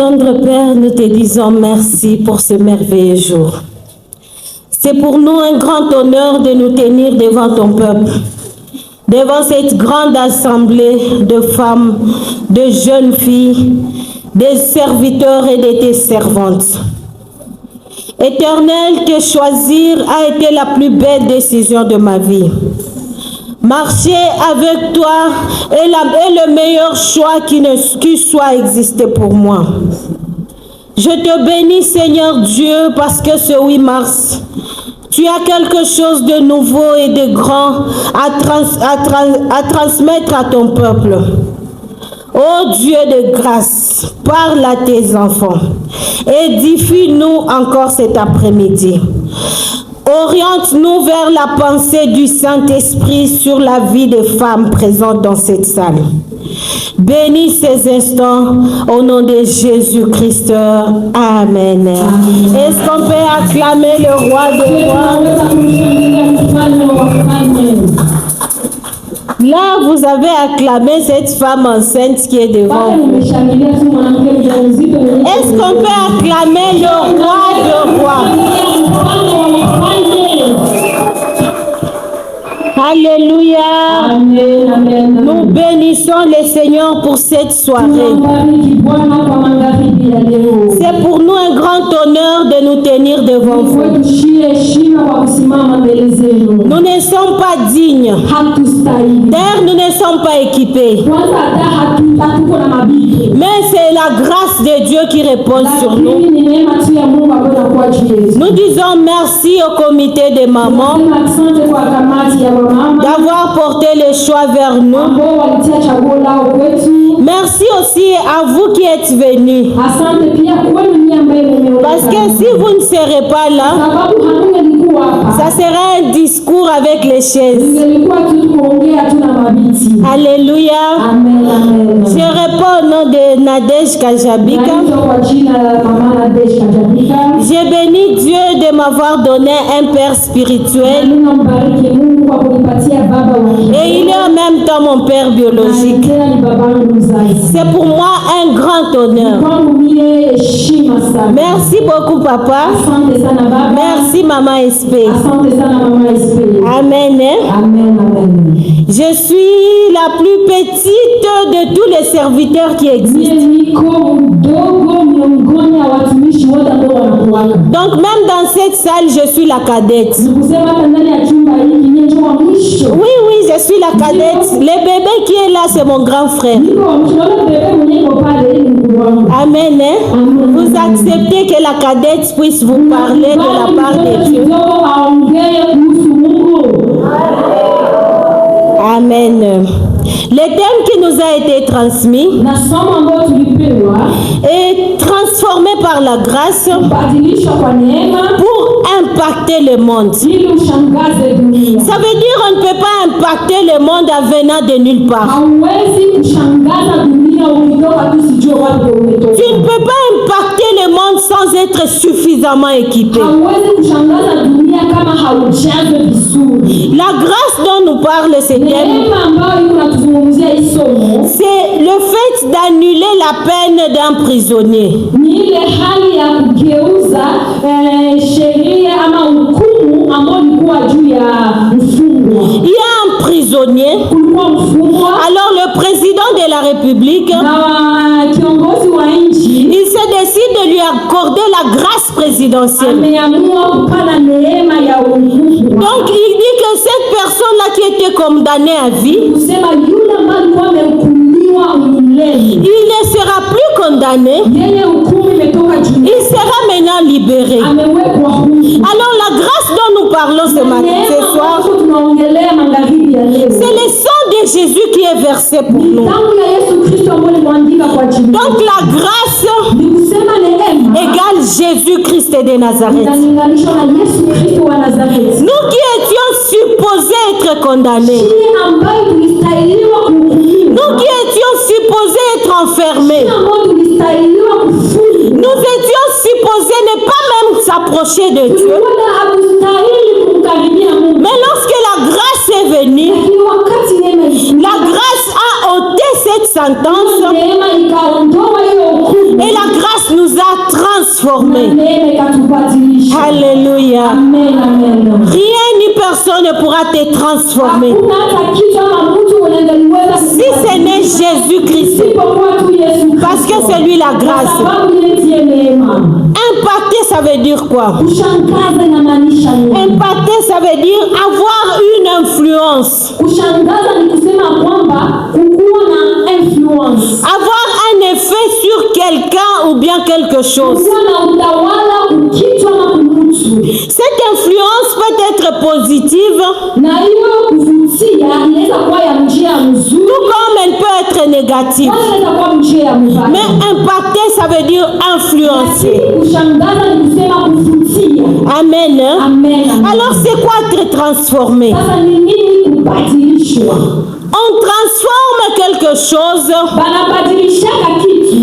Tendre Père, nous te disons merci pour ce merveilleux jour. C'est pour nous un grand honneur de nous tenir devant ton peuple, devant cette grande assemblée de femmes, de jeunes filles, des serviteurs et de tes servantes. Éternel, te choisir a été la plus belle décision de ma vie. Marcher avec toi est le meilleur choix qui soit existé pour moi. Je te bénis, Seigneur Dieu, parce que ce 8 mars, tu as quelque chose de nouveau et de grand à transmettre à ton peuple. Ô Dieu de grâce, parle à tes enfants. Édifie-nous encore cet après-midi. Oriente-nous vers la pensée du Saint-Esprit sur la vie des femmes présentes dans cette salle. Bénis ces instants au nom de Jésus-Christ. Amen. Est-ce qu'on peut acclamer le roi des rois? Là, vous avez acclamé cette femme enceinte qui est devant vous. Est-ce qu'on peut acclamer le roi des rois? Alléluia. Amen, amen. Nous bénissons le Seigneur pour cette soirée. C'est pour nous un grand honneur de nous tenir devant vous. Nous ne sommes pas dignes. D'ailleurs, nous ne sommes pas équipés. Mais c'est la grâce de Dieu qui repose sur nous. Nous disons merci au comité des mamans d'avoir porté le choix vers nous. Merci aussi à vous qui êtes venus. Parce que si vous ne serez pas là, ça sera un discours avec les chaises. Alléluia. Je réponds au nom de Nadège Kajabika. J'ai béni Dieu de m'avoir donné un père spirituel. Et il est en même temps mon père biologique. C'est pour moi un grand honneur. Merci beaucoup papa. Merci maman SP. Amen. Je suis la plus petite de tous les serviteurs qui existent. Donc même dans cette salle, je suis la cadette. Oui, je suis la cadette. Le bébé qui est là, c'est mon grand frère. Amen. Vous acceptez que la cadette puisse vous parler de la part de Dieu. Amen. Le thème qui nous a été transmis est transformé par la grâce pour impacter le monde. Ça veut dire qu'on ne peut pas impacter le monde en venant de nulle part. Tu ne peux pas impacter le monde sans être suffisamment équipé. La grâce dont nous parle ce thème, c'est le fait d'annuler la peine d'un prisonnier. Il y a un prisonnier. Alors le président de la République, il se décide de lui accorder la grâce présidentielle. Donc il dit que cette personne-là qui était condamnée à vie, il ne sera plus condamné. Il sera maintenant libéré. Alors la grâce dont nous parlons ce soir, c'est le sang de Jésus qui est versé pour nous. Donc la grâce égale Jésus-Christ de Nazareth. Nous qui étions supposés être condamnés, nous qui étions supposés être enfermés, nous étions supposés ne pas même s'approcher de Dieu. Mais lorsque la grâce est venue, la grâce a ôté cette sentence et la grâce transformer. Alléluia. Rien ni personne ne pourra te transformer. Si ce n'est Jésus-Christ, parce que c'est lui la grâce. Impacter, ça veut dire quoi? Impacter, ça veut dire avoir une influence. Avoir un effet sur quelqu'un ou bien quelque chose. Cette influence peut être positive, tout comme elle peut être négative. Mais impacter, ça veut dire influencer. Amen. Alors c'est quoi être transformé? On transforme quelque chose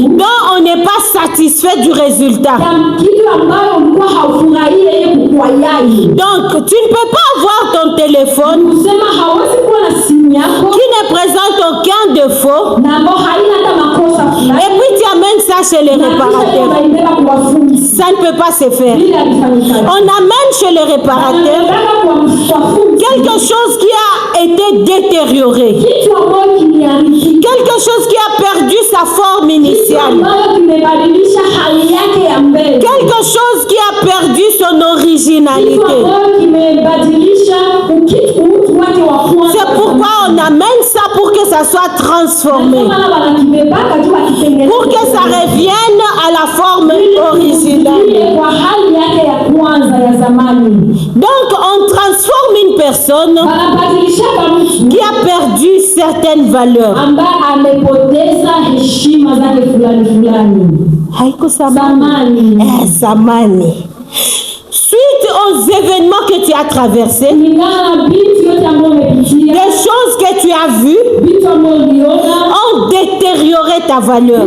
dont on n'est pas satisfait du résultat. Donc, tu ne peux pas avoir ton téléphone qui ne présente aucun défaut et puis tu amènes ça chez les réparateurs. Ça ne peut pas se faire. On amène chez les réparateurs quelque chose qui a été détérioré. Quelque chose qui a perdu sa forme initiale. Quelque chose qui a perdu son originalité. C'est pourquoi on amène ça pour que ça soit transformé. Pour que ça revienne à la forme originale. Donc on transforme une personne qui a perdu certaines valeurs. Haiko samani. Samani. Suite aux événements que tu as traversés, des choses que tu as vues ont détérioré ta valeur.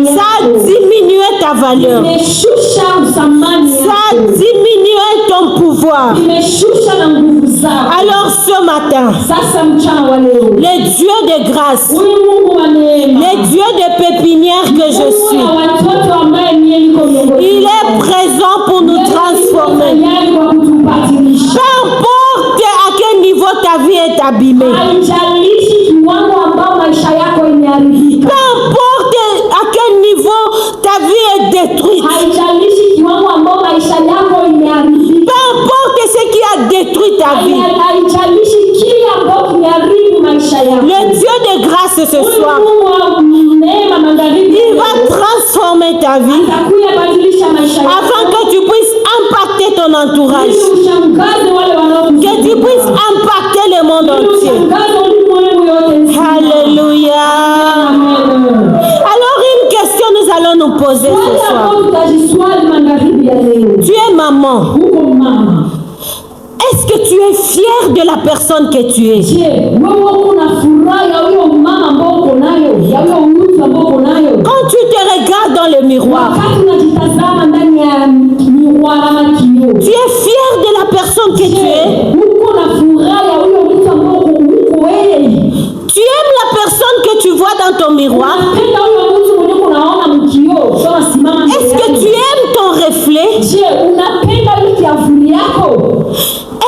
Ça a diminué ta valeur. Ça a diminué ton pouvoir. Alors ce matin, le Dieu de grâce, le Dieu de pépinière que je suis, il est présent pour nous transformer. Peu importe à quel niveau ta vie est abîmée. Peu importe à quel niveau ta vie est détruite. Peu importe ce qui a détruit ta vie. Le Dieu de grâce ce soir, il va transformer ta vie afin que tu puisses impacter ton entourage, que tu puisses impacter le monde entier. Alléluia. Alors une question nous allons nous poser ce soir. Tu es maman. Est-ce que tu es fier de la personne que tu es? Quand tu te regardes dans le miroir, tu es fier de la personne que tu es? Tu aimes la personne que tu vois dans ton miroir? Est-ce que tu aimes ton reflet?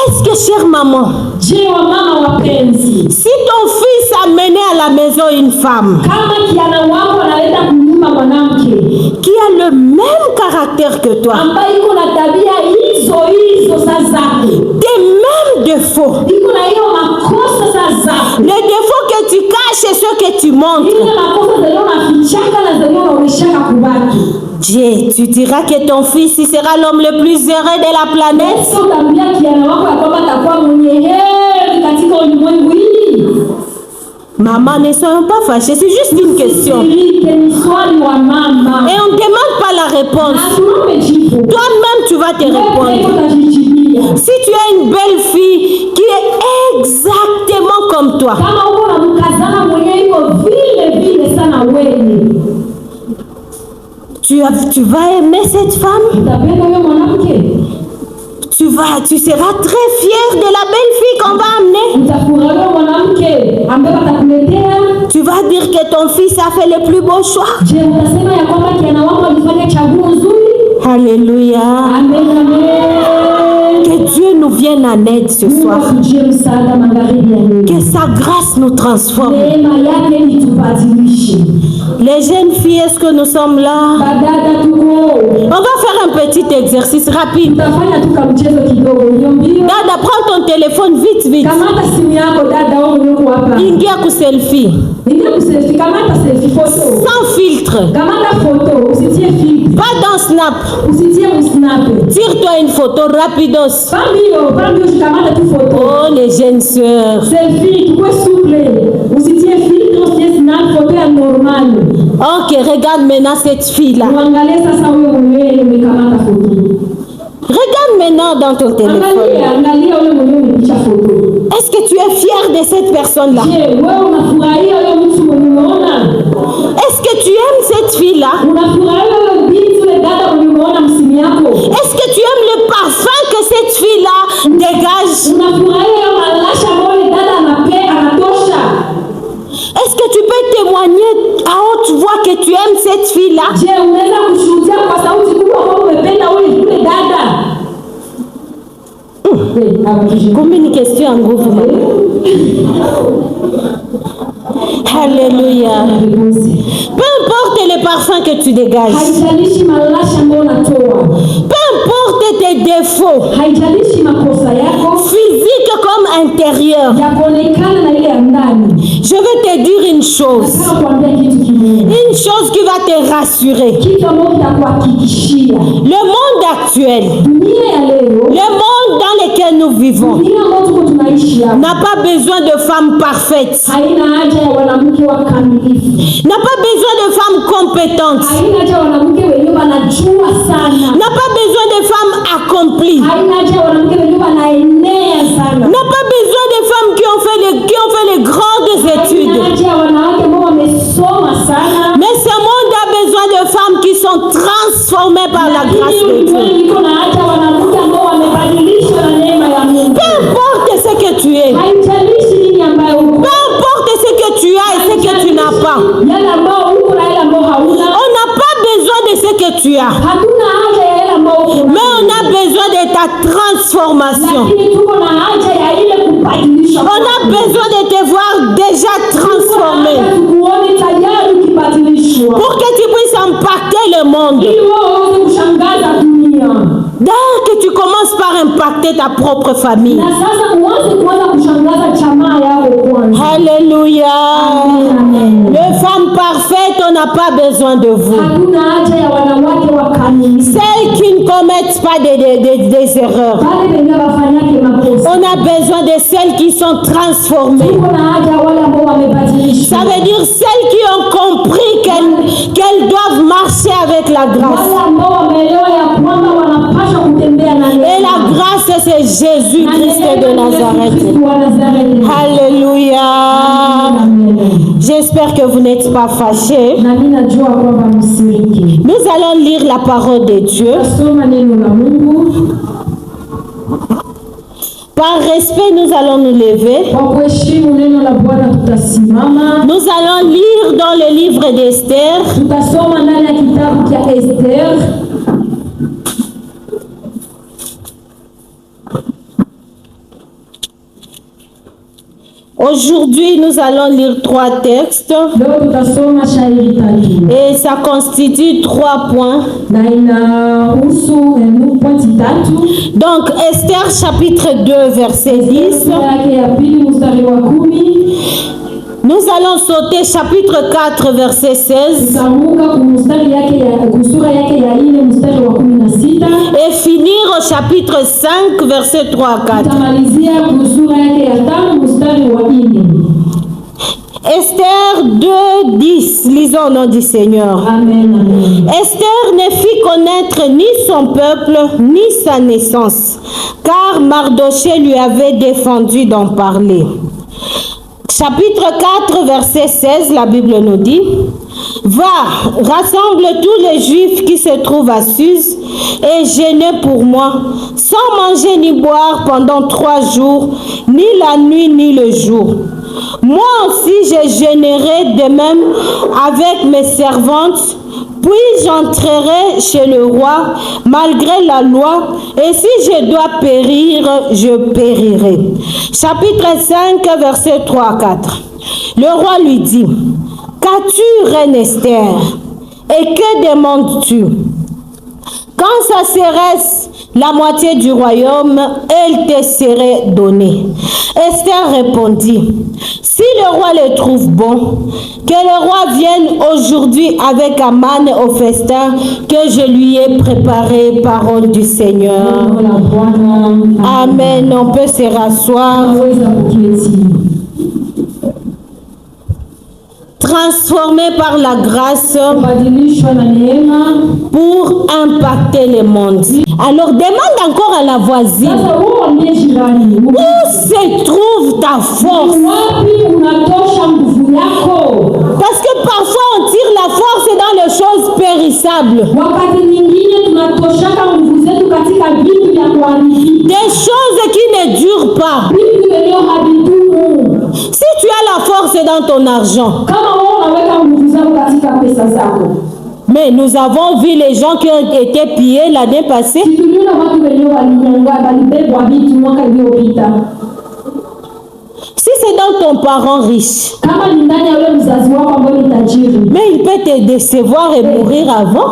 Est-ce que, chère maman, si ton fils a mené à la maison une femme qui a le même caractère que toi, des mêmes défauts, les défauts que tu caches et ceux que tu montres, Dieu, tu diras que ton fils il sera l'homme le plus heureux de la planète? Maman, ne soyons pas fâchés, c'est juste une question. Et on ne demande pas la réponse. Toi-même, tu vas te répondre. Si tu as une belle fille qui est exactement comme toi, tu vas aimer cette femme? Tu seras très fier de la belle fille qu'on va amener. Tu vas vas dire que ton fils a fait le plus beau choix? Je, utasema ya kwamba kijana wako alifanya chaguo nzuri? Alléluia. Amen, amen. Que Dieu nous vienne en aide ce Mungu soir. atujie msaada magharibi ya leo. Que sa grâce nous transforme. Neema yake itubadilishe. Les jeunes filles, est-ce que nous sommes là? Badada tuko. On va faire un petit exercice rapide. Tutafanya tu kamchezo kidogo mbio. Dada, prends ton téléphone vite, vite. Kamata simu yako dada, wewe uko hapa. Ingia ku selfie. Ingia ku selfie, kamata selfie photo. Sans filtre. Kamata photo, usitie filtre. Pas dans Snap. Usitie snap. Tire-toi une photo rapidos. Bambio, kamata tu photo. Oh, les jeunes sœurs. Selfie, tukwe souple. Usitie filtre, usitie snap, photo ya normal. Ok, regarde maintenant cette fille-là. Uangalie sasa wewe mwenyewe umekamata photo. Regarde maintenant dans ton téléphone. Angalia wewe mwenyewe umepicha photo. Est-ce que tu es fier de cette personne-là? Je, wewe unafurahia wewe mtu umemuona? Est-ce que tu aimes cette fille-là? Unafurahia wewe binti yule dada umemuona msimu yako? Est-ce que tu aimes le parfum que cette fille-là dégage? Unafurahia wewe malasha ambayo dada anatosha? Est-ce que tu peux témoigner à haute voix que tu aimes cette fille-là? Je, unaweza kushuhudia kwa sauti kubwa kwamba umependa yule dada? Combien de questions en groupe? Alléluia. Peu importe les parfums que tu dégages. Haijalishi malasha ambayo unatoa. Peu importe tes défauts. Haijalishi makosa yako. Physique comme intérieur. Yakuonekana na ile ya ndani. Je vais te dire une chose. Nataka kuambia kitu kimoja. Une chose qui va te rassurer. Kitu ambacho kitakuhakikishia. Le monde actuel. Dunia ya leo. Le monde dans lequel nous vivons. Dunia ambayo tuko tunaishi hapa. N'a pas besoin de femmes parfaites. Haina haja ya wanawake wakamilifu. N'a pas besoin de femmes compétentes. Haina haja ya wanawake wenyewe wanajua sana. N'a pas besoin de femmes accomplies. Haina haja ya wanawake wenyewe wanaenea sana. N'a pas besoin de femmes qui ont fait les grandes études. Haina haja ya wanawake ambao wamesoma sana. Mais ce monde a besoin de femmes qui sont transformées par la grâce de Dieu. Iko na haja wanawake ambao wamebadilishwa na neema ya Mungu. Peu importe ce que tu es. Haijalishi nini ambayo uko. Peu importe ce que tu as et ce que tu n'as pas. Yale ambao uko na yale ambao hauna. On n'a pas besoin de ce que tu as. Hatuna haja ya yale ambao uko. Mais on a besoin de ta transformation. Lakini tuko na haja ya ile kubadilishwa. On a besoin de te voir déjà transformé. Tukuone tayari ukibadilishwa. Pour que tu puisses impacter le monde. Ili wewe uweze kushangaza dunia. Dès que tu commences par impacter ta propre famille. Na sasa uanze kuanza kushangaza jamaa yako kwanza. Alléluia. Amen. Les femmes parfaites, on n'a pas besoin de vous. Hakuna haja ya wanawake wakamilifu. Celles qui ne commettent pas des erreurs. Wale wenye wafanyake makosa. On a besoin de celles qui sont transformées. Tuko na haja ya wale ambao wamebadilishwa. Ça veut dire celles qui ont compris qu'elles doivent marcher avec la grâce. Wale ambao wameelewa ya kwamba wanapaswa kutembea na neema. Et la grâce, c'est Jésus-Christ de Nazareth. Alléluia. J'espère que vous n'êtes pas fâchés. Nous allons lire la parole de Dieu. Par respect, nous allons nous lever. Nous allons lire dans le livre d'Esther. Aujourd'hui, nous allons lire 3 textes. Et ça constitue 3 points. Donc, Esther chapitre 2, verset 10. Nous allons sauter chapitre 4, verset 16. Et finir au chapitre 5, verset 3 à 4. Esther 2, 10. Lisons au nom du Seigneur. Amen. Esther ne fit connaître ni son peuple, ni sa naissance, car Mardochée lui avait défendu d'en parler. Chapitre 4, verset 16, la Bible nous dit: Va, rassemble tous les Juifs qui se trouvent à Suse et jeûnez pour moi, sans manger ni boire pendant 3 jours, ni la nuit ni le jour. Moi aussi je jeûnerai de même avec mes servantes, puis j'entrerai chez le roi malgré la loi, et si je dois périr, je périrai. Chapitre 5, versets 3 à 4. Le roi lui dit: Qu'as-tu, reine Esther, et que demandes-tu? Quand ça serait la moitié du royaume, elle te serait donnée. Esther répondit: Si le roi le trouve bon, que le roi vienne aujourd'hui avec Aman au festin que je lui ai préparé, parole du Seigneur. Amen. On peut se rasseoir. Transformé par la grâce pour impacter le monde. Alors demande encore à la voisine: où se trouve ta force? Parce que parfois on tire la force dans les choses périssables, des choses qui ne durent pas. Si tu as la force dans ton argent, mais nous avons vu les gens qui ont été pillés l'année passée. Si c'est dans ton parent riche, mais il peut te décevoir et mourir avant.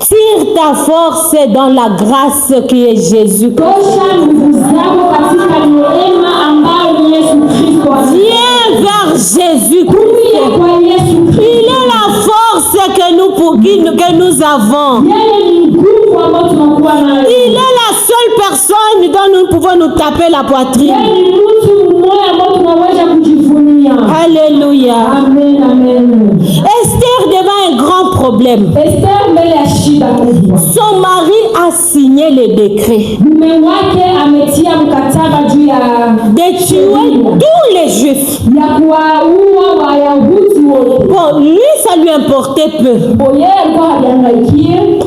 Tire ta force dans la grâce qui est Jésus. Viens vers Jésus. Il est la force que nous avons. Il est la seule personne dont nous pouvons nous taper la poitrine. Alléluia. Amen, amen. Esther devant un grand problème. Son mari a signé le décret de tuer tous les Juifs. Bon, lui, ça lui importait peu.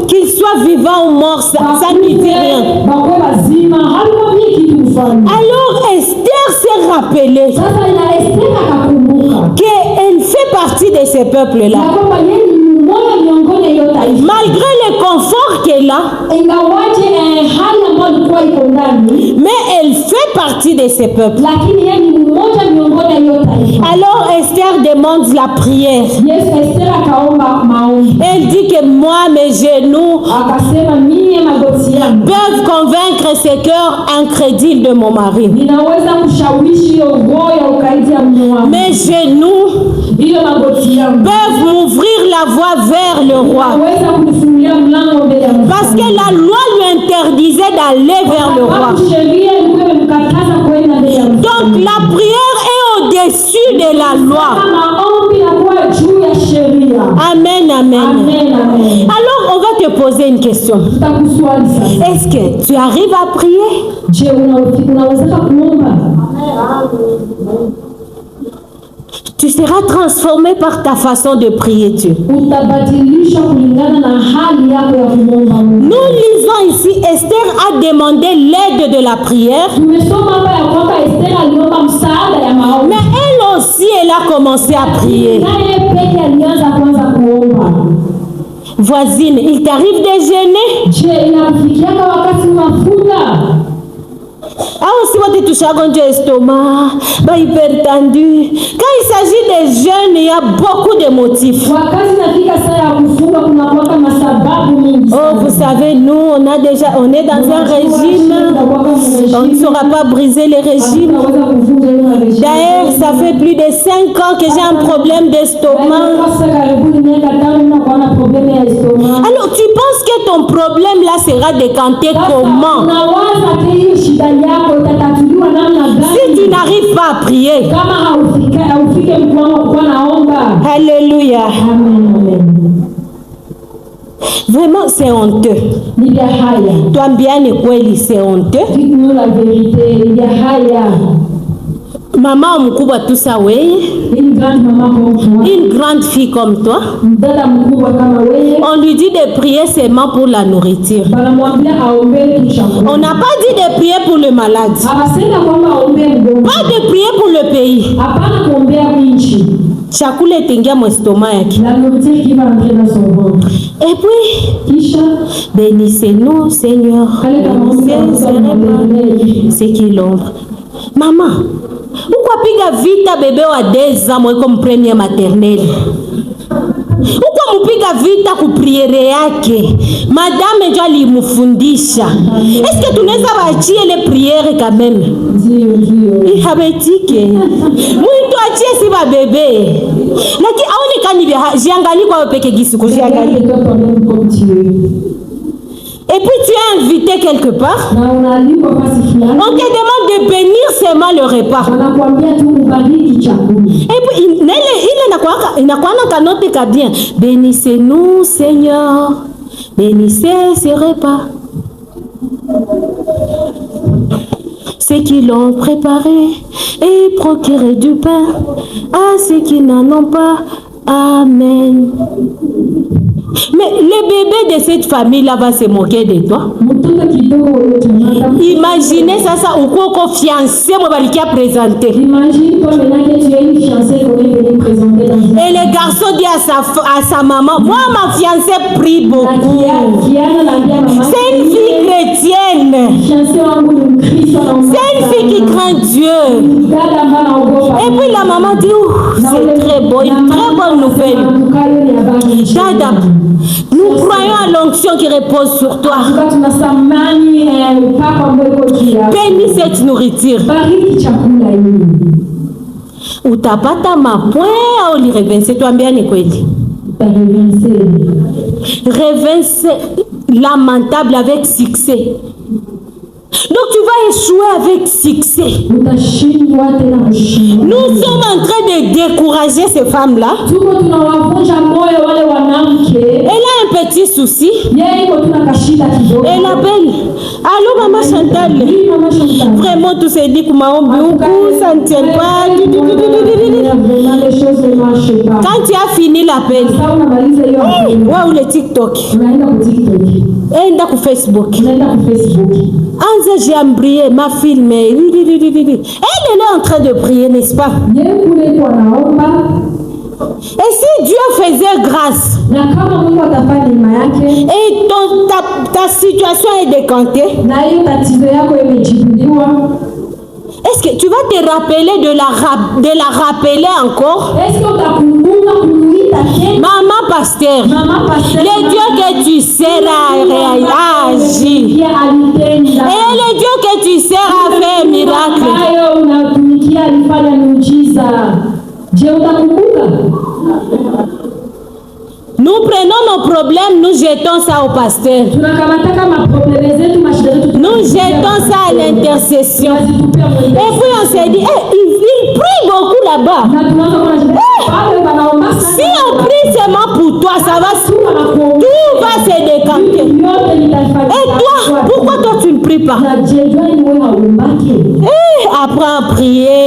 Qu'il soit vivant ou mort, ça ne lui dit rien. Alors Esther s'est rappelée qu'elle fait partie de ce peuple-là. Malgré le confort qu'elle a, mais elle fait partie de ce peuple. Alors Esther demande la prière. Elle dit que moi, mes genoux peuvent convaincre ce cœur incrédule de mon mari. Mes genoux peuvent m'ouvrir la voie vers le roi. Parce que la loi lui interdisait d'aller vers le roi. Donc la prière est au-dessus de la loi. Amen, amen. Alors on va te poser une question. Est-ce que tu arrives à prier? Tu seras transformé par ta façon de prier Dieu. Nous lisons ici, Esther a demandé l'aide de la prière. Mais elle aussi, elle a commencé à prier. Voisine, il t'arrive de gêner? Ah aussi, moi, tu touches à l'estomac, hypertendu. Quand il s'agit des jeunes, il y a beaucoup de motifs. Oh, vous savez, nous, on est dans un régime. On ne saura pas briser les régimes. D'ailleurs, ça fait plus de 5 ans que j'ai un problème d'estomac. Alors, tu penses que ton problème là sera décanté comment? Si tu n'arrives pas à prier. Alléluia. Vraiment, c'est honteux. Toi, bien et quoi, c'est honteux. Dites-nous la vérité. Maman mkubwa tout ça wewe. Une grande maman comme toi. Une grande fille comme toi. Dada mkubwa kama wewe. On lui dit de prier seulement pour la nourriture. Banamwambia aombe tu chakula. On n'a pas dit de prier pour le malade. Abasema kwamba aombe mgonjwa. Pas de prier pour le pays. Hapana kuombea nchi. Chakula itengia mon estomac yake. La nourriture qui va entrer dans son ventre. Et puis, Kisha bénissez-nous, Seigneur. Bénissez ceux qui l'ombre. Maman, pourquoi piga vita bébé wa 2 ans moi comme première maternelle? Pourquoi mupiga vita ku priere yake? Madame ndio alimufundisha. Est-ce que tunaweza baachie les prières quand même? Ndio. Habetike. Mtu achie si ba bébé. Lakini aonekani vya jiangalie kwa peke gisi kujiangalia. Et puis tu es invité quelque part. On te demande de bénir seulement le repas. Et puis il n'a qu'à noter qu'à bien. Bénissez-nous, Seigneur. Bénissez ces repas. Ceux qui l'ont préparé et procuré du pain à ceux qui n'en ont pas. Amen. Mais le bébé de cette famille-là va se moquer de toi. Imaginez ça, ou quoi fiancé, moi, qui a présenté. Imagine toi maintenant que tu es une fiancée qu'on est venu présenter dans une... Et le garçon dit à sa maman, moi, ma fiancée prie beaucoup. C'est une fille chrétienne. C'est une fille qui craint Dieu. Et puis la maman dit, c'est très beau, une très bonne nouvelle. Dada, nous croyons à l'onction qui repose sur toi. Bénis cette nourriture. Utapata mapoint au li revense tuambia ni kweli. Revense lamentable avec succès. Donc tu vas échouer avec succès. Nous sommes en train de décourager ces femmes-là. Elle a un petit souci. Elle appelle. Allô maman Chantal. Vraiment tout se dit que ça ne tient pas. Quand tu as fini l'appel, ou le TikTok, et dans Facebook. Anza j'ai embrayé, m'a filmé. Elle est en train de prier, n'est-ce pas? Et si Dieu faisait grâce et ta situation est décantée, est-ce que tu vas te rappeler de la rappeler encore? Maman pasteur, le Dieu que tu sers a agi. Et le Dieu que tu sers a fait un miracle. Nous prenons nos problèmes, nous jetons ça au pasteur. Nous jetons ça à l'intercession. Et puis on s'est dit, il prie beaucoup là-bas. Si on prie seulement pour toi, ça va, tout va se décanter. Et toi, pourquoi toi tu ne pries pas? Apprends à prier.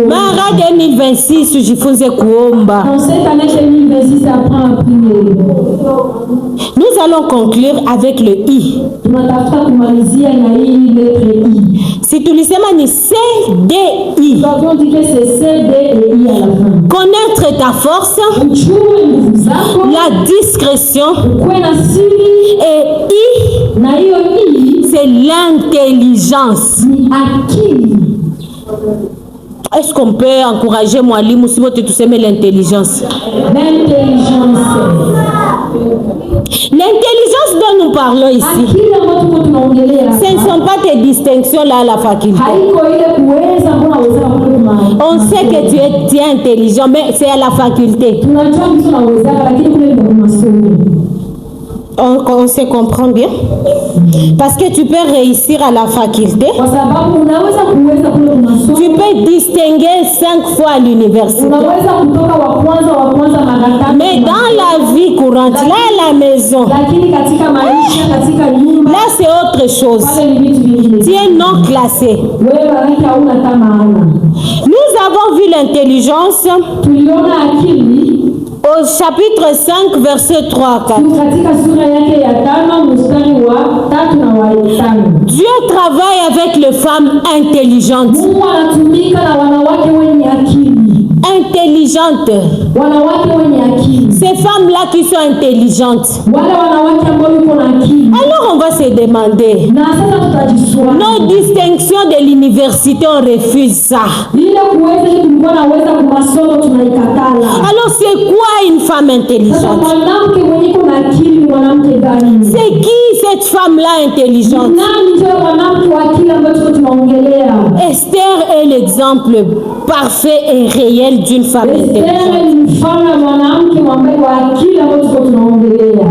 Mara 2026, je faisais kuomba. Dans cette année 2026, apprends à prier. Nous allons conclure avec le I. Si tu le sais, c'est CDI. Nous avons dit que c'est CDI à la fin. Connaître ta force, la discrétion, et I, c'est l'intelligence. Est-ce qu'on peut encourager Mwalimu si vous tous aimez l'intelligence? L'intelligence dont nous parlons ici, ce ne sont pas tes distinctions là à la faculté. On sait que tu es intelligent, mais c'est à la faculté. On se comprend bien? Parce que tu peux réussir à la faculté. Kwa sababu unaweza kuweza kule Tu masomo. peux distinguer 5 fois à l'université. Unaweza kutoka wa kwanza mara 5. Mais dans la vie courante, là à la maison, Lakini katika maisha, katika nyumba, là c'est autre chose. pale ni vitu vingine. Tu es non classé. Wewe maana hauna maana. Nous avons vu l'intelligence Tuliona akili au chapitre 5, verset 3 à 4. katika sura yake ya 5 mstari wa 3 na wa 5. Dieu travaille avec les femmes intelligentes. Mungu anatumika na wanawake wenye akili. Intelligentes. Wanawake wenye akili. Ces femmes-là qui sont intelligentes. Wale wanawake ambao yuko na akili. Alors on va se demander. Na sasa tutajiswali. Nos distinctions de l'université, on refuse ça. Ile kuweza tulikuwa naweza kumasomo tunaikatala. Alors c'est quoi une femme Sasa intelligente? mwanamke mwenye yuko na akili mwanamke gani? C'est qui cette femme-là intelligente? Nani ndio mwanamke wa akili ambaye tunaongelea? Esther est l'exemple parfait et réel d'une femme intelligente. Esther ni mfano wa mwanamke ambaye wa akili ambaye tunaongelea.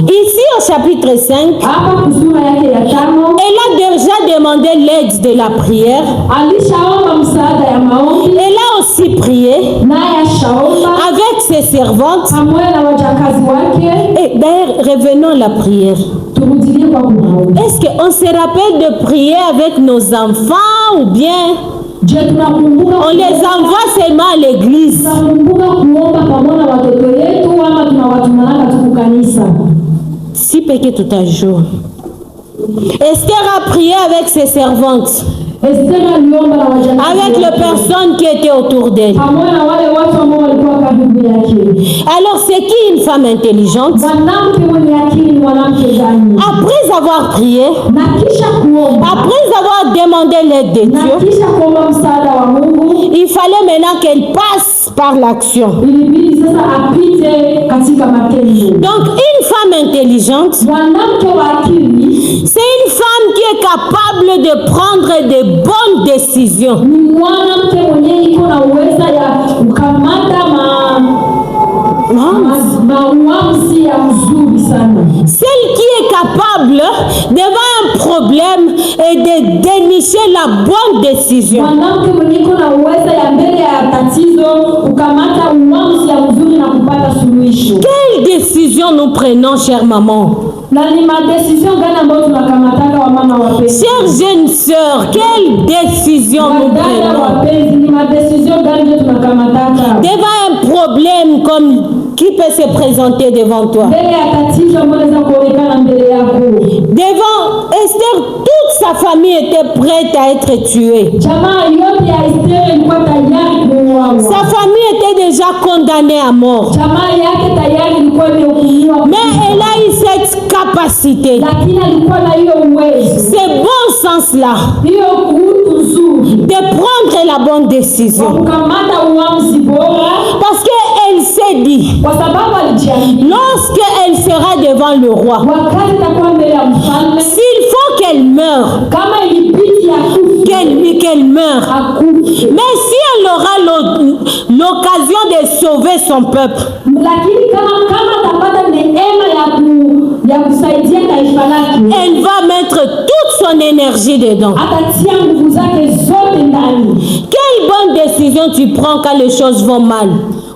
Ici au chapitre 5, Hapa kusura yake ya 5, elle a déjà demandé l'aide de la prière. alishaomba msaada ya maombi, Elle a aussi prié naye ashaomba avec ses servantes. pamoja na wajakazi wake. Et d'ailleurs, revenons à la prière. Turudilie kwa kuomba. Est-ce qu'on se rappelle de prier avec nos enfants ou bien Je tunakumbuka on les envoie seulement à l'église? tunakumbuka kuomba pamoja na watoto wetu ama tunawatumanaka tu kanisa? Si peke tout un jour. Esther a prié avec ses servantes, Esther aliomba na wajakazi avec les wake. personnes qui étaient autour d'elle. Pamoja na wale watu ambao walikuwa karibu yake. Alors c'est qui une femme intelligente? Mwanamke mwenye akili ni mwanamke gani? Après avoir prié, Na kisha kuomba, après avoir demandé l'aide de na Dieu, kisha kuomba msaada wa Mungu, il fallait maintenant qu'elle passe par l'action. ilibidi sasa apite katika matendo. Donc une femme intelligente, Mwanamke wa akili c'est une femme qui est capable de prendre de bonnes décisions. ni mwanamke mwenye iko na uweza ya kukamata maamuzi ya mzuri sana. Celle qui est capable devant un problème et de dénicher la bonne décision. Mwanamke mwenye iko na uweza ya mbele ya tatizo kukamata uamuzi ya mzuri na kupata suluhisho. Quelle décision nous prenons, chère maman? Na ni madecision gani ambayo tunakamataka wa mama wapenzi? Chère jeune sœur, quelle décision nous Wadada prenons? wapenzi, ni madecision gani ndio tunakamataka? Devant un problème comme qui peut se présenter devant toi. Mbele ya tatizo ambayo inaweza kuonekana mbele yako. Devant Esther, toute sa famille était prête à être tuée. Jamaa yote ya Esther ilikuwa tayari kuuawa. Sa famille était déjà condamnée à mort. Jamaa yake tayari ilikuwa imehukumiwa. Mais elle a eu cette capacité, Lakini alikuwa na hiyo uwezo. ce bon sens-là, Hiyo utu nzuri. de prendre la bonne décision. Kukamata uamuzi bora Parce qu'elle s'est dit, kwa sababu alijiamini. lorsqu'elle sera devant le roi, Wakati takuwa mbele ya mfalme, s'il faut qu'elle meure, kama ilibidi akufe, qu'elle meure. akufe. Mais si elle aura l'occasion de sauver son peuple, Lakini kama atapata neema ya kusaidia taifa lake, elle va mettre toute son énergie dedans. atatia nguvu zake zote ndani. Quelle bonne décision tu prends quand les choses vont mal?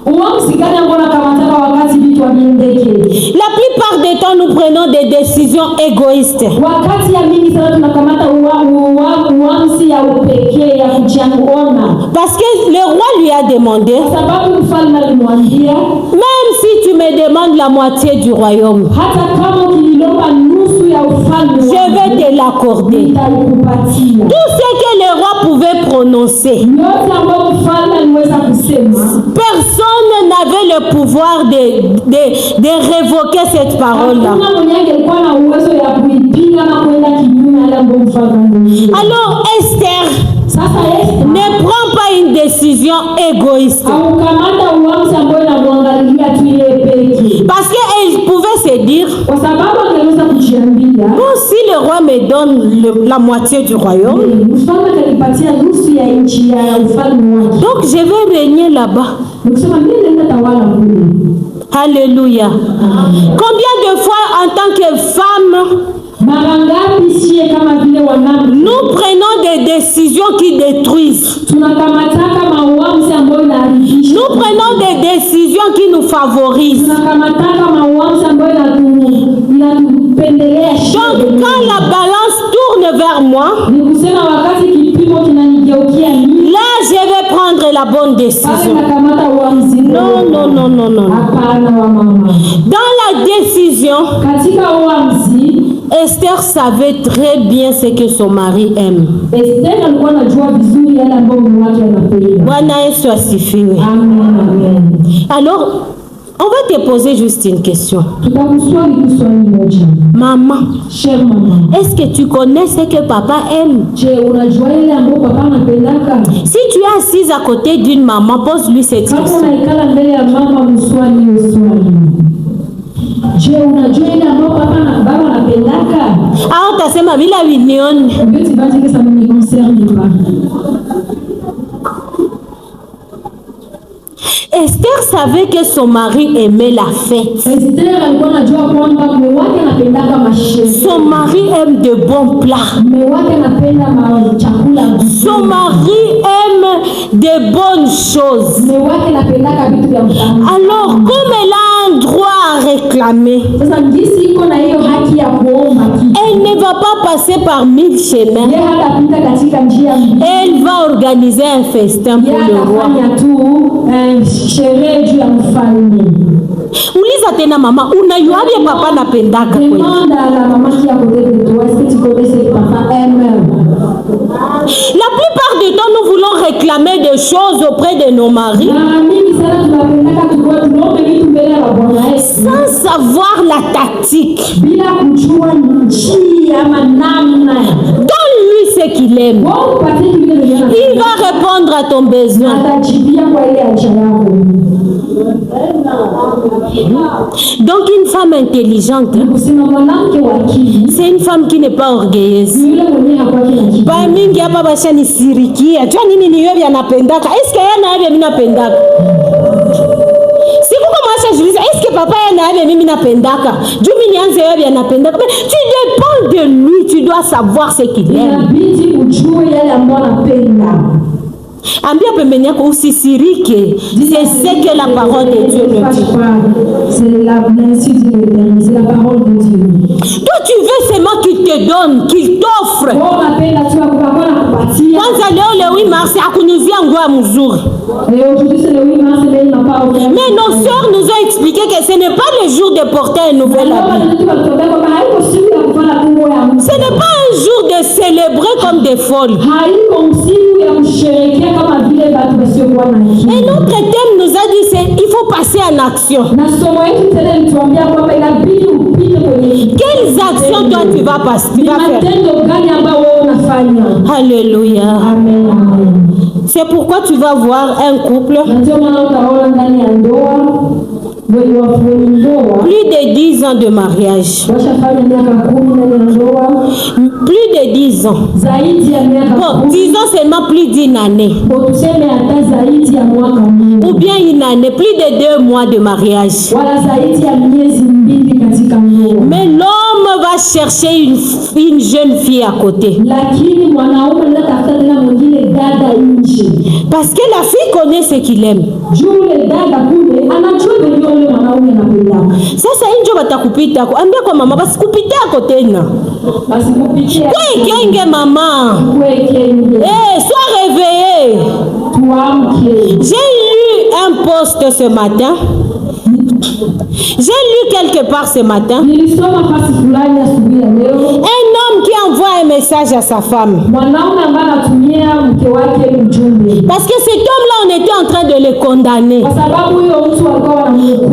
Uamuzi gani ambao unakamataka wakati vitu haviendeke? La plupart des temps, nous prenons des décisions égoïstes. Wakati ya mingi sana tunakamata uamuzi ya upekee ya kujiona. Parce que le roi lui a demandé, Kwa sababu mfalme alimwambia, même si tu me demandes la moitié du royaume, hata kama ukilomba nusu ya ufalme je vais te l'accorder. nitaikupatia. Tout ce que le roi pouvait prononcer, Yote ambayo mfalme aliweza kusema, personne n'avait le pouvoir de révoquer cette parole-là. hakuna mwenye angekuwa na uwezo ya kuipinga na kwenda kinyume na yale ambayo mfalme alisema. Alors Esther Sasa Esther ne prend pas une décision égoïste. haukamata uamuzi ambao inamwangalia tu yeye peke. Parce qu'elle pouvait se dire, Kwa sababu angeweza kujiambia, bon, si le roi me donne la moitié du royaume, mfalme atanipatia nusu ya nchi ya ufalme wake. donc je vais régner là-bas. Nikusema mimi naenda tawala kule. Alléluia. Combien de fois en tant que femme, nous prenons des décisions qui détruisent. Nous prenons des décisions qui nous favorisent. Donc quand la balance tourne vers moi, là je vais prendre la bonne décision. Non. Dans la décision, Esther savait très bien ce que son mari aime. Bwana Yesu asifiwe. Alors, on va te poser juste une question. Maman, chère maman, est-ce que tu connais ce que papa aime? Si tu es assise à côté d'une maman, pose-lui cette question. Ah, utasema bila winioni. Esther savait que son mari aimait la fête. Son mari aime de bons plats. Son mari aime de bonnes choses. Alors, comme elle a un droit à réclamer, elle ne va pas passer par 1000 chemins. Elle va organiser un festin pour le roi. Uliza tena mama, unajuaje papa napendaka kweli? La plupart du temps, nous voulons réclamer des choses auprès de nos maris sans savoir la tactique. Donne-lui ce qu'il aime. Il va répondre à ton besoin. Donc une femme intelligente, c'est une femme qui n'est pas orgueilleuse. Ba mingi hapa bashanisirikia. Jua nini ni wewe anapendaka? Eske yeye na wewe mimi napendaka? Siku kama ashajiuliza, eske papa yeye na wewe mimi napendaka? Juu mimi nianze wewe anapendaka. Tu dépends de lui, tu dois savoir ce qu'il aime. Ambia pembeni yako usisirike. C'est ce que la parole de Dieu nous dit. C'est la parole de Dieu. Toi tu veux seulement qu'il te donne, qu'il t'offre. Kwanza leo le 8 mars akunuzia nguo mzuri. Mais nos sœurs nous ont expliqué que ce n'est pas le jour de porter un nouvel habit. Ce n'est pas un jour de célébrer comme des folles. Et notre thème nous a dit il faut passer en action. Quelles actions toi tu vas passer, tu vas faire? Alléluia. C'est pourquoi tu vas voir un couple plus de 10 ans de mariage. Plus de 10 ans. Bon, disons seulement plus d'une année. Ou bien une année, plus de 2 mois de mariage. Mais l'homme va chercher une jeune fille à côté. Parce que la fille connaît ce qu'il aime. Sasa injo batakupita ko ambia kwa mama basi kupitako tena kwekenge mama sois réveillé. J'ai lu un post ce matin. J'ai lu quelque part ce matin un homme qui envoie un message à sa femme. Parce que cet homme-là, on était en train de le condamner.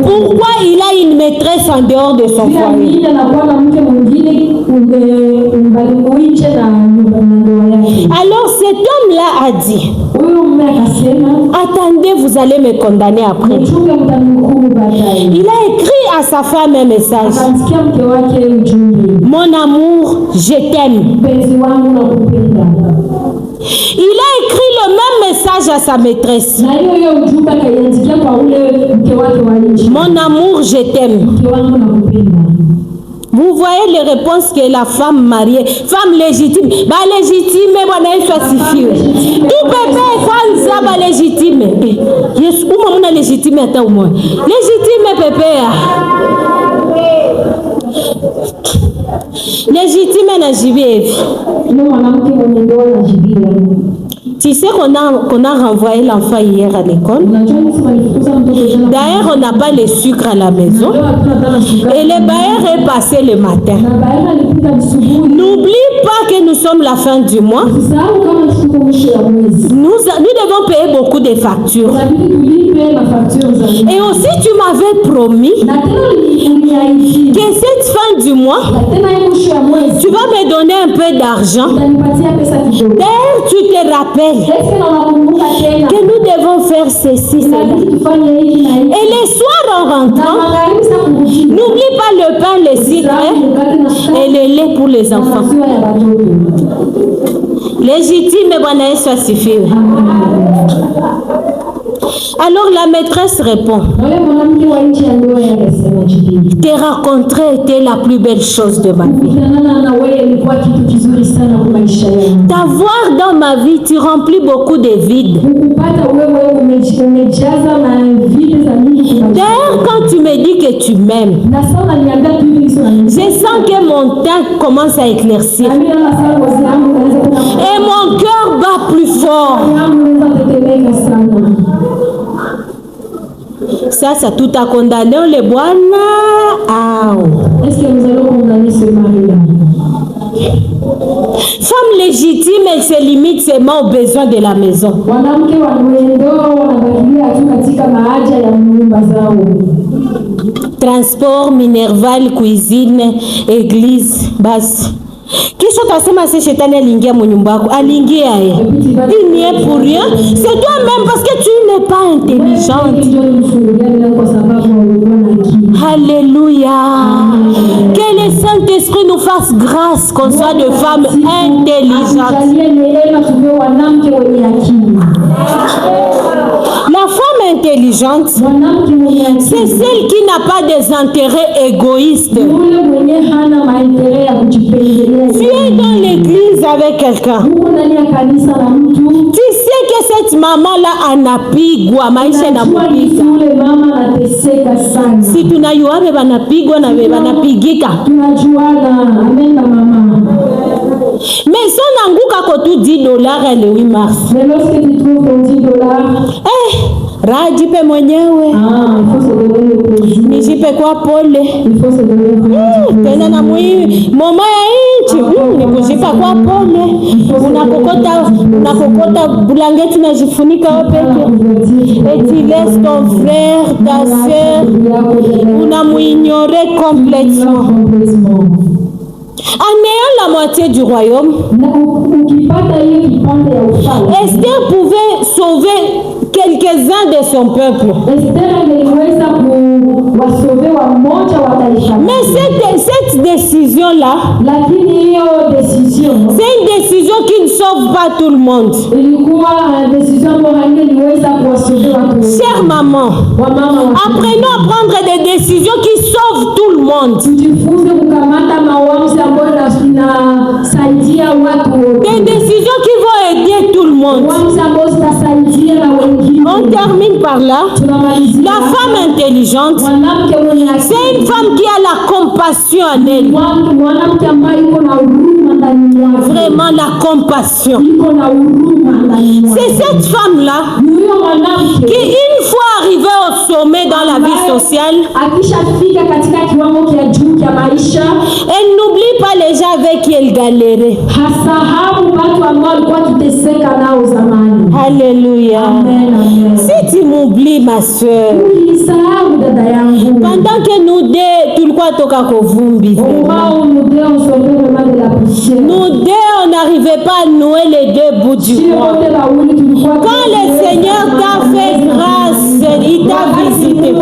Pourquoi il a une maîtresse en dehors de son foyer? Alors cet homme là a dit, attendez, vous allez me condamner après. Il a écrit à sa femme un message. Mon amour, je t'aime. Il a écrit le même message à sa maîtresse. Mon amour, je t'aime. Vous voyez les réponses que la femme mariée, femme légitime, légitime, soit suffit. Tout bébé kwanza légitime. Yes, ou maman légitime ata au moins. Légitime bébé. Légitime na jibie. Tu sais qu'on a renvoyé l'enfant hier à l'école. D'ailleurs, on n'a pas le sucre à la maison. Et le bailleur est passé le matin. N'oublie pas que nous sommes la fin du mois. Nous devons payer beaucoup de factures. Et aussi, tu m'avais promis que cette fin du mois, tu vas me donner un peu d'argent. D'ailleurs, tu te rappelles que nous devons faire ceci, cela. Et les soirs en rentrant, n'oublie pas le pain, le sucre et le lait pour les enfants. Légitime, soit suffit. Alors la maîtresse répond, te rencontrer était la plus belle chose de ma vie. T'avoir dans ma vie, tu remplis beaucoup de vides. D'ailleurs, quand tu me dis que tu m'aimes, je sens que mon teint commence à éclaircir. Et mon cœur bat plus fort. Ça tout a condamné les Bwana. Est-ce que nous allons condamner ce mari-là? Femme légitime, elle se limite seulement aux besoins de la maison. Transport, minerval, cuisine, église, base. Kisha utasema si shetani aliingia mnyumba yako, aliingia yeye. Il n'y est pour rien. C'est toi-même parce que tu n'es pas intelligente. Alléluia. Que le Saint-Esprit nous fasse grâce qu'on soit de femmes intelligentes. La femme intelligente, c'est celle qui n'a pas des intérêts égoïstes. Tu es dans l'église avec quelqu'un. Tu sais que cette maman-là anapigwa maisha na mupika. Si tunayua banapigwa na banapigika. Mais si on anguka kotu $10 le 8 mars. Mais lorsque tu trouves ton $10, rajipe mwenyewe. Il faut se donner le plaisir. Nijipe kwa pole. Il faut se donner le plaisir. Tena na mwi mama ya nchi nikujipa kwa pole. Unakokota bulangeti na jifunika peke. Et tu laisses ton frère, ta soeur, unamuignorer complètement. En ayant la moitié du royaume, Esther pouvait sauver quelques-uns de son peuple. Mais cette décision-là, c'est une décision qui ne sauve pas tout le monde. Chère maman, apprenons à prendre des décisions qui sauvent tout le monde. Des décisions qui vont aider tout le monde. On termine par là. La femme intelligente, c'est une femme qui a la compassion en elle. Vraiment la compassion. C'est cette femme-là qui, une fois arrivée au sommet dans la vie sociale, elle n'oublie pas les gens avec qui elle galérait. Alléluia. Si tu m'oublies, ma soeur, pendant que nous deux, tout le quoi toka kovumbi, nous deux, on n'arrivait pas à nouer les deux bouts du mois, quand le Seigneur t'a fait grâce, il t'a visité, ne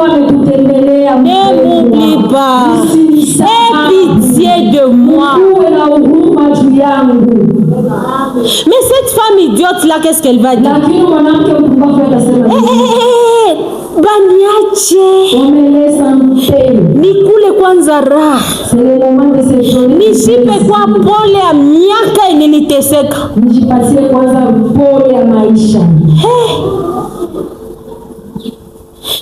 m'oublie pas. Aie pitié de moi. Mais cette femme idiote là, qu'est-ce qu'elle va dire? Baniache nikule kwanza raha nishipe kwa pole ya miaka iliniteseka. Nijipatie kwanza pole ya maisha.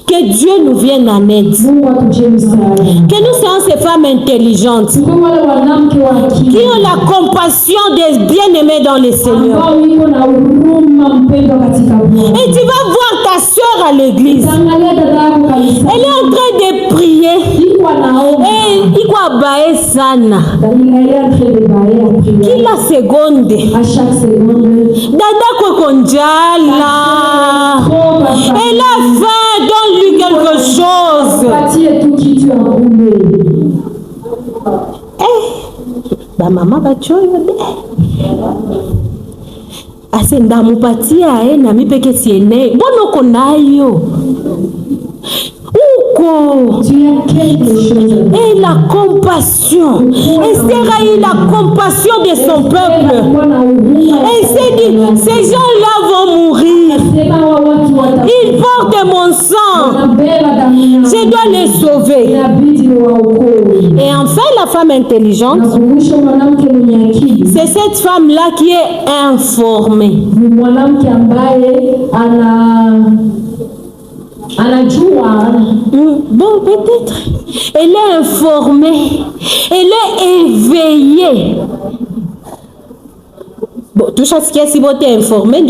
Que Dieu nous vienne en aide. Que nous soyons ces femmes intelligentes qui ont la compassion des bien-aimés dans le Seigneur. Et tu vas voir ta soeur à l'église. Elle est en train de prier. Et il va bailler sana. Kila seconde. Dada kokonjala. Elle a faim. Donne-lui quelque chose. Ba mama bachoyo ase ndamupatia na mipeke siene bono konayo uko. Et la compassion. Esther a eu la compassion de son peuple. Elle s'est dit, ces gens-là vont mourir. Ils portent mon sang. Je dois les sauver. Et enfin, la femme intelligente, c'est cette femme-là qui est informée. Bon, peut-être. Elle est informée. Elle est éveillée. Bon, tout ce qui est si bon, t'es informé,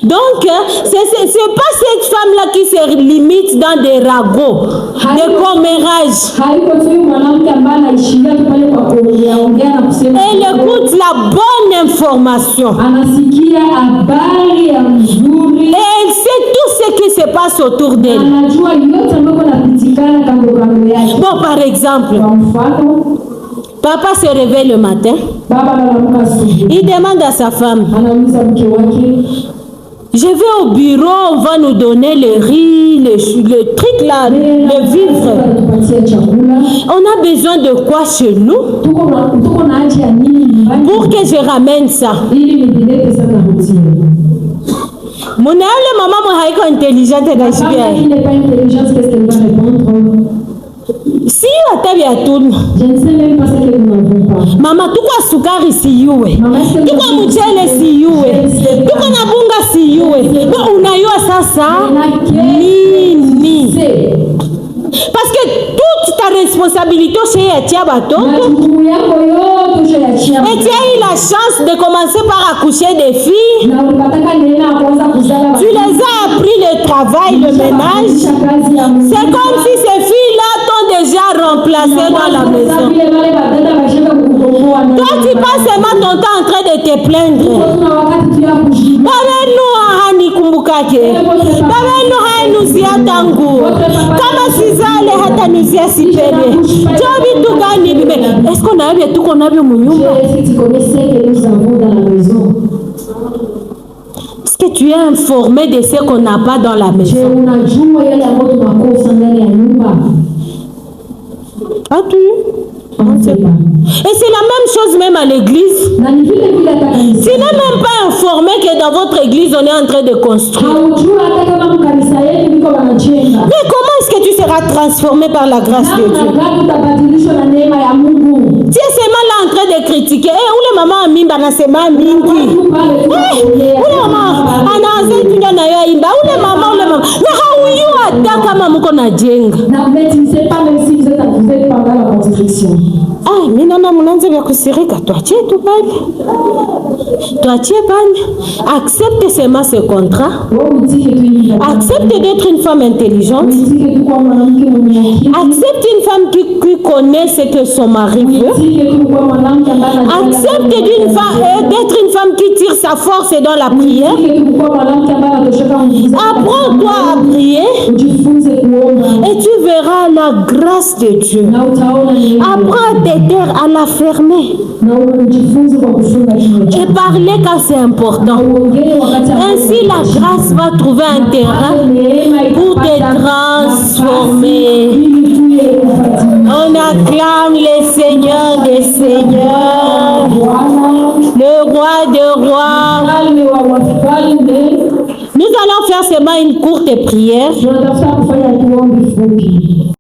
donc, c'est pas cette femme-là qui se limite dans des ragots, des commérages. Elle écoute la bonne information. Et elle sait tout ce qui se passe autour d'elle. Bon, par exemple, papa se réveille le matin. Il demande à sa femme, je vais au bureau, on va nous donner le riz, le truc là, le vivre. On a besoin de quoi chez nous pour que je ramène ça. Mon maman est intelligente. Si je ne sais même pas ce que nous n'avons pas. Mama, tukwa sukari siyuwe, tukwa mchele siyuwe, tukwa na bunga siyuwe. Ba unayua sasa nini? Parce que toute ta responsabilité chez Yatia Bato, et tu as eu la chance de commencer par accoucher des filles. Tu les as appris le travail, le ménage. C'est comme si ces filles-là t'ont déjà remplacé dans la maison. Toi, tu passes seulement ton temps en train de te plaindre. Est-ce qu'on a vu tout qu'on a vu mon nyumba? Est-ce que tu es informé de ce qu'on n'a pas dans la maison? As-tu? Et c'est la même chose même à l'église. Tu n'es même pas informé que dans votre église on est en train de construire. Mais comment est-ce que tu seras transformé par la grâce de Dieu? Tu es seulement là en train de critiquer. Où les mamans mimba na sema mingi? Où les mamans anaanza tunya na yo imba? Où les mamans na hauyu ataka mamuko na jenga? Tu ne sais pas même si vous êtes pendant la construction. Ah, minana munanze vya kusirika, tuachie tu pale. Tuachie pale. Accepte seulement ce contrat. Accepte d'être une femme intelligente. Accepte une femme qui connaît ce que son mari veut. Accepte d'être une femme qui tire sa force dans la prière. Apprends-toi à prier et tu verras la grâce de Dieu. Apprends à te taire, à la fermer et parler quand c'est important. Ainsi la grâce va trouver un terrain pour te transformer. On acclame le Seigneur des Seigneurs, le Roi des Rois. Nous allons faire seulement une courte prière.